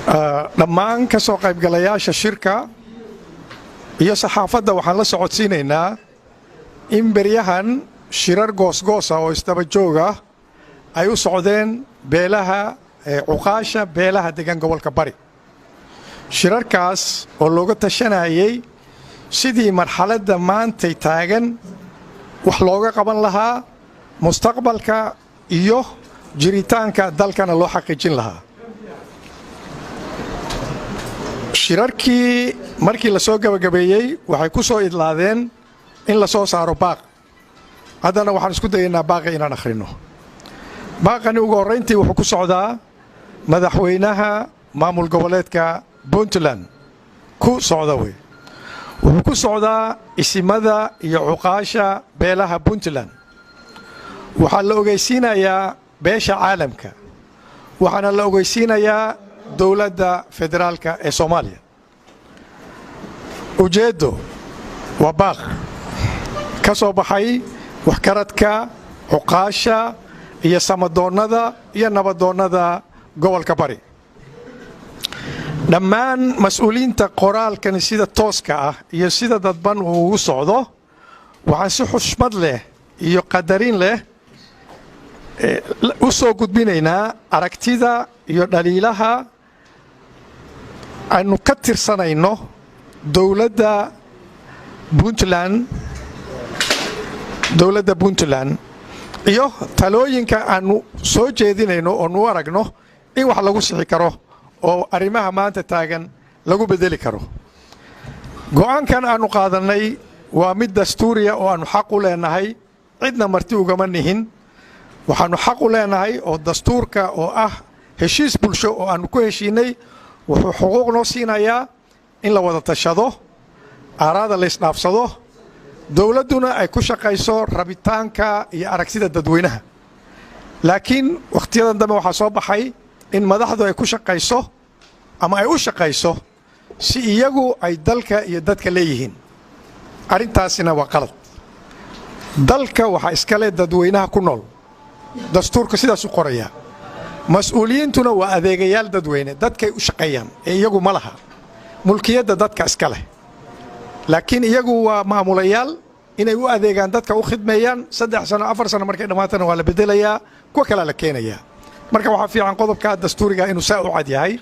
dhammaan ka soo qaybgalayaasha shirka iyo saxaafadda waxaan la socodsiinaynaa in beryahan shirar goosgoosa oo isdaba joog ah ay u socdeen beelaha cuqaasha beelaha degan gobolka bari. shirarkaas oo looga tashanayay sidii marxaladda maantay taagan wax looga qaban lahaa mustaqbalka iyo jiritaanka dalkana loo xaqiijin lahaa. shirarkii markii la soo gabagabeeyey waxay ku soo idlaadeen in la soo saaro baaq. haddana waxaan isku dayaynaa baaqi inaan akhrino. baaqani ugu horrayntii wuxuu ku socdaa madaxweynaha maamul goboleedka puntland ku socda wey. wuxuu ku socdaa isimada iyo cuqaasha beelaha puntland. waxaa la ogeysiinayaa beesha caalamka, waxaana la ogeysiinayaa dowladda federaalka ee soomaaliya. ujeeddo waa baaq ka soo baxay waxgaradka cuqaasha iyo samadoonnada iyo nabadoonnada gobolka bari. dhammaan mas-uuliyiinta qoraalkani sida tooska ah iyo sida dadban uu ugu socdo waxaan si xushmad leh iyo qadarin leh u soo gudbinaynaa aragtida iyo dhaliilaha aynu ka tirsanayno dowladda puntland iyo talooyinka aanu soo jeedinayno oo nu aragno in wax lagu sixi karo oo arrimaha maanta taagan lagu bedeli karo. go'aankan aanu qaadannay waa mid dastuuriya oo aanu xaq u leenahay, cidna marti ugama nihin. waxaannu xaq u leenahay oo dastuurka oo ah heshiis bulsho oo aannu ku heshiinay wuxuu xuquuq noo siinayaa in la wada tashado, aaraada la isdhaafsado, dowladduna ay ku shaqayso rabitaanka iyo aragtida dadweynaha. laakiin wakhtiyadan dambe waxaa soo baxay in madaxdu ay ku shaqayso ama ay u shaqayso si iyagu ay dalka iyo dadka leeyihiin. arrintaasina waa qalad. dalka waxaa iskale dadweynaha ku nool, dastuurka sidaas u qoraya. mas-uuliyiintuna waa adeegayaal dadweyne, dadkay u shaqeeyaan ee iyagu ma laha. mulkiyadda dadka iska leh, laakiin iyagu waa maamulayaal inay u adeegaan dadka u khidmeeyaan. 3 sano 4 sano markay dhammaatana waa la bedelayaa, kuwa kalea la keenayaa. marka waxaa fiican qodobka dastuuriga inuu saa u cad yahay.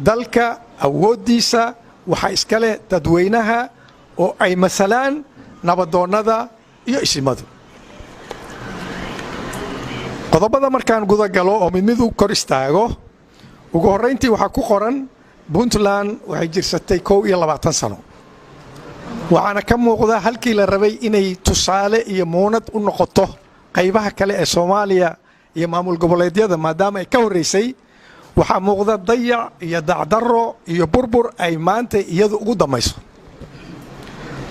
dalka awooddiisa waxaa iska leh dadweynaha oo ay masalaan nabadoonnada iyo isimadu. qodobada markaan gudagalo oo mid u kor istaago, ugu horrayntii waxaa ku qoran puntland waxay jirsatay 21 sano. waxaana ka muuqda halkii la rabay inay tusaale iyo muunad u noqoto qaybaha kale ee soomaaliya iyo maamul goboleedyada maadaama ay ka horraysay. waxaa muuqda dayac iyo dacdarro iyo burbur ay maanta iyadu ugu dammayso.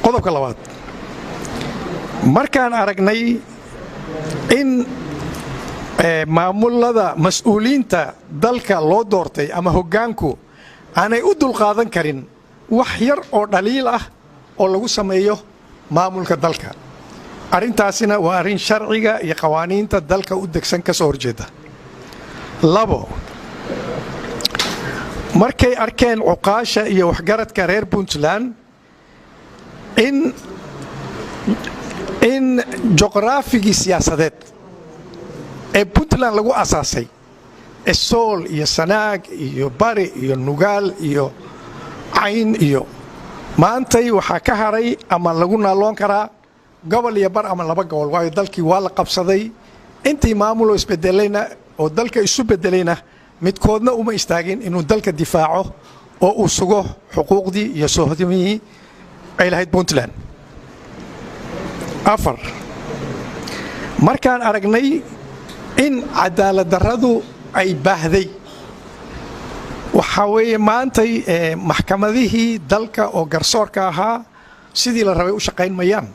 qodobka labaad, markaan aragnay in maamulada mas-uuliyiinta dalka loo doortay ama hoggaanku aanay u dulqaadan karin wax yar oo dhaliil ah oo lagu sameeyo maamulka dalka. arrintaasina waa arrin sharciga iyo qawaaniinta dalka u degsan ka soo horjeeda. 2, markay arkeen cuqaasha iyo waxgaradka reer puntland in juqraafigii siyaasadeed ee puntland lagu asaasay ee sool iyo sanaag iyo bari iyo nugaal iyo cayn iyo maantay waxaa ka haray ama lagu naaloon karaa gobol iyo bar ama 2 gobol. waayo dalkii waa la qabsaday. intii maamuloo isbedelayna oo dalka isu bedelayna midkoodna uma istaagin inuu dalka difaaco oo uu sugo xuquuqdii iyo soohodimihii ay lahayd puntland. 4, markaan aragnay in cadaalad darradu ay baahday, waxaa weeye maantay maxkamadihii dalka oo garsoorka ahaa sidii la rabay u shaqayn mayaan.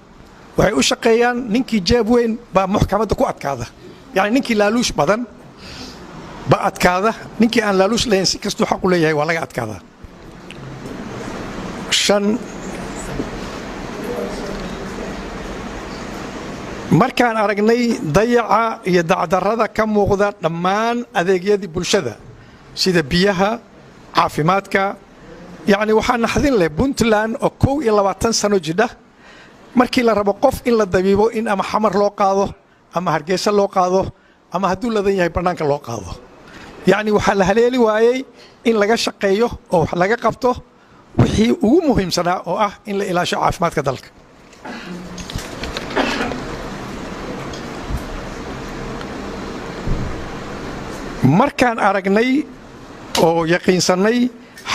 waxay u shaqeeyaan ninkii jeeb weyn baa maxkamadda ku adkaada. yacni ninkii laaluush badan ba adkaada, ninkii aan laaluush lahayn si kastuu xaq u leeyahay waa laga adkaadaa. 5, markaan aragnay dayaca iyo dacdarrada ka muuqda dhammaan adeegyadii bulshada sida biyaha, caafimaadka yacni waxaa naxdin leh puntland oo 21 sano jidha markii la rabo qof in la dabiibo in ama xamar loo qaado ama hargeysa loo qaado ama hadduu ladan yahay bannaanka loo qaado yacni waxaa la haleeli waayey in laga shaqeeyo oo wax laga qabto wixii ugu muhiimsanaa oo ah in la ilaasho caafimaadka dalka markaan aragnay oo yaqiinsanay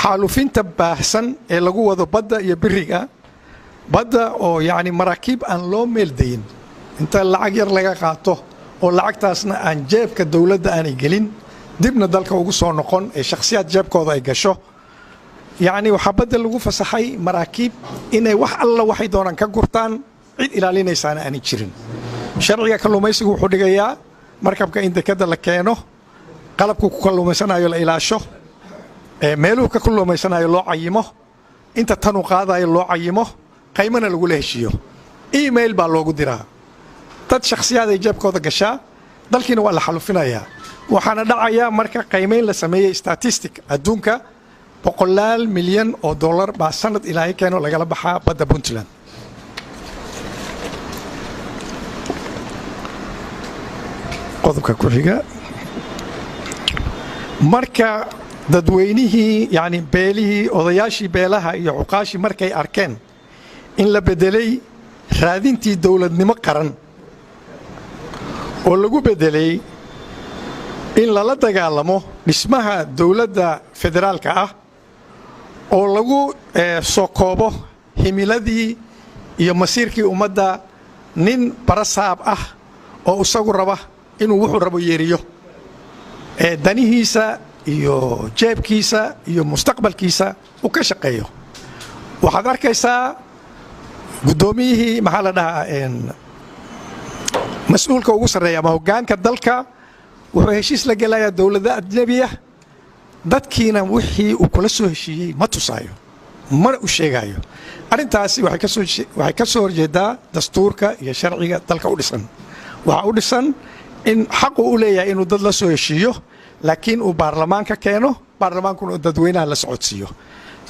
xaalufinta baahsan ee lagu wado badda iyo biriga badda oo yacni maraakiib aan loo meeldayin inta lacag yar laga qaato oo lacagtaasna aan jeebka dowladda aanay gelin dibna dalka ugu soo noqon ee shakhsiyaad jeebkooda ay gasho yacni waxaa badda lagu fasaxay maraakiib inay wax alla waxay doonaan ka gurtaan cid ilaalinaysaana aanay jirin sharciga kalluumaysigu wuxuu dhigayaa markabka in dekadda la keeno qalabku ku kalluumaysanayo la ilaasho meeluhu ka kalluumaysanayo loo cayimo inta tanu qaadayo loo cayimo qaymana lagula heshiiyo email baa loogu diraa dad shakhsiyaad ay jeebkooda gashaa dalkiina waa la xalufinayaa waxaana dhacayaa marka qaymayn la sameeyey statistic adduunka $100 milyan baa sanad ilaahay keeno lagala baxaa badda puntland qodobka ku xiga marka dadweynihii yacni beelihii odayaashii beelaha iyo cuqaashii markay arkeen in la beddelay raadintii dowladnimo qaran oo lagu beddelay in lala dagaalamo dhismaha dowladda federaalka ah oo lagu soo koobo himiladii iyo masiirkii ummadda nin barasaab ah oo isagu raba inuu wuxuu rabo yeeriyo danihiisa iyo jeebkiisa iyo mustaqbalkiisa uu ka shaqeeyo waxaad arkaysaa guddoomiyihii maxaa la dhahaa mas-uulka ugu sarreeya ama hoggaanka dalka wuxuu heshiis la gelayaa dowladda ajnebiya dadkiina wixii uu kula soo heshiiyey ma tusaayo mana u sheegaayo arrintaasi waxay ka soo horjeedaa dastuurka iyo sharciga dalka u dhisan waxaa u dhisan in xaqu u leeyahay inuu dad la soo heshiiyo laakiin uu baarlamaanka keeno baarlamaankuna uu dadweynaha la socodsiiyo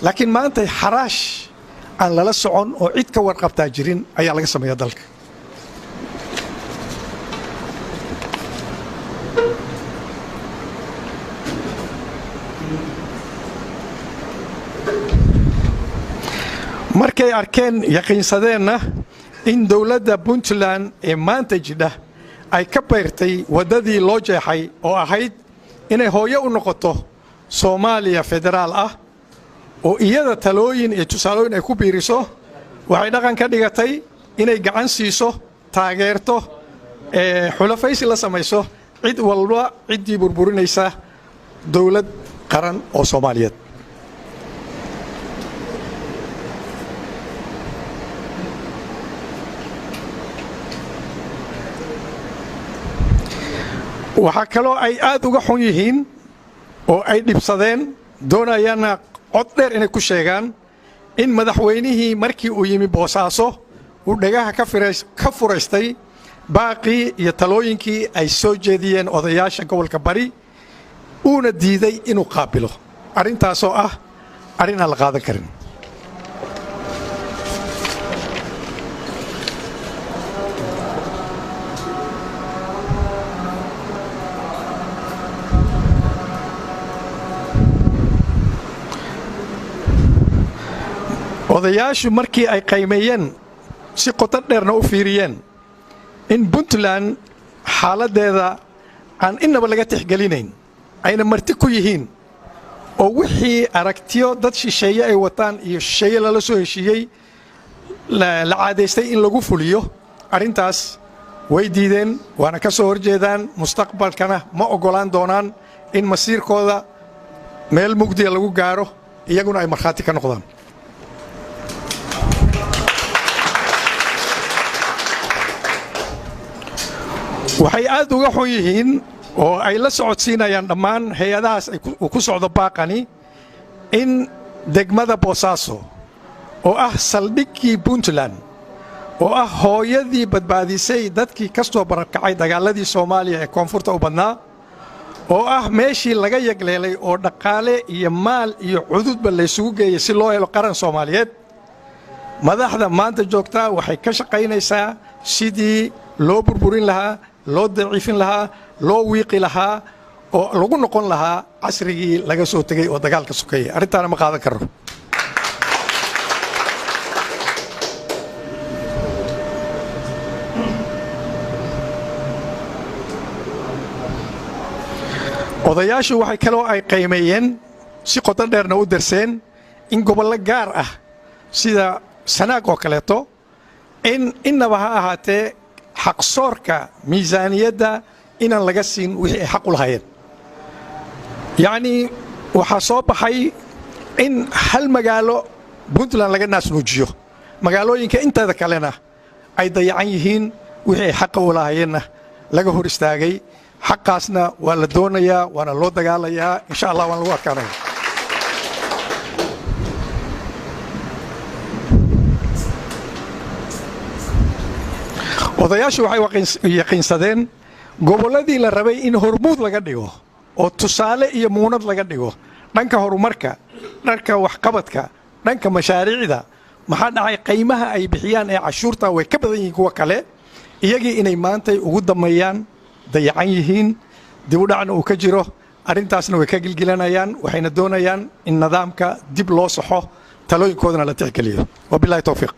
laakiin maanta xaraash aan lala socon oo cid ka warqabtaa jirin ayaa laga sameeya dalka markay arkeen yaqiinsadeenna in dowladda puntland ee maanta jidha ay ka bayrtay waddadii loo jeexay oo ahayd inay hooyo u noqoto soomaaliya federaal ah oo iyada talooyin iyo tusaalooyin ay ku biiriso waxay dhaqan ka dhigatay inay gacan siiso taageerto xulafaysi la samayso cid walba ciddii burburinaysa dowlad qaran oo soomaaliyeed waxaa kaloo ay aad uga xun yihiin oo ay dhibsadeen doonayaanna cod dheer inay ku sheegaan in madaxweynihii markii uu yimi boosaaso uu dhagaha ka furaystay baaqii iyo talooyinkii ay soo jeediyeen odayaasha gobolka bari uuna diiday inuu qaabilo arrintaasoo ah arrin aan la qaadan karin odayaashu markii ay qaymeeyeen si qoto dheerna u fiiriyeen in puntland xaaladdeeda aan innaba laga tixgelinayn ayna marti ku yihiin oo wixii aragtiyo dad shisheeye ay wataan iyo shisheeye lala soo heshiiyey la caadaystay in lagu fuliyo arrintaas way diideen waana ka soo horjeedaan mustaqbalkana ma oggolaan doonaan in masiirkooda meel mugdiya lagu gaaro iyaguna ay markhaati ka noqdaan waxay aad uga xun yihiin oo ay la socodsiinayaan dhammaan hay-adahaas uu ku socdo baaqani in degmada boosaaso oo ah saldhiggii puntland oo ah hooyadii badbaadisay dadkii ka soo barakacay dagaaladii soomaaliya ee koonfurta u badnaa oo ah meeshii laga yagleelay oo dhaqaale iyo maal iyo cududba laysugu geeyey si loo helo qaran Soomaaliyeed madaxda maanta joogtaa waxay ka shaqaynaysaa sidii loo burburin lahaa loo daciifin lahaa loo wiiqi lahaa oo lagu noqon lahaa casrigii laga soo tegay oo dagaalka sokeeyay arrintaana ma qaadan karno odayaashu waxay kaloo ay qiimeeyeen si qoto dheerna u darseen in gobollo gaar ah sida Sanaag oo kaleeto in innaba ha ahaatee xaqsoorka miisaaniyadda inaan laga siin wixii ay xaq u lahaayeen yacni waxaa soo baxay in hal magaalo Puntland laga naasnuujiyo magaalooyinka inteeda kalena ay dayacan yihiin wixii ay xaqa u lahaayeenna laga hor istaagay xaqaasna waa la doonayaa waana loo dagaalayaa insha Allah waan lagu adkaanaya odayaashu waxay yaqiinsadeen gobolladii la rabay in hormuud laga dhigo oo tusaale iyo muunad laga dhigo dhanka horumarka dhanka waxqabadka dhanka mashaariicda maxaa dhacay qiimaha ay bixiyaan ee cashuurta way ka badan yihiin kuwa kale iyagii inay maantay ugu dameeyaan dayacan yihiin dib u dhacna uu ka jiro arrintaasna way ka gilgilanayaan waxayna doonayaan in nidaamka dib loo saxo talooyinkoodana la tixgeliyo wabillahi tawfiiq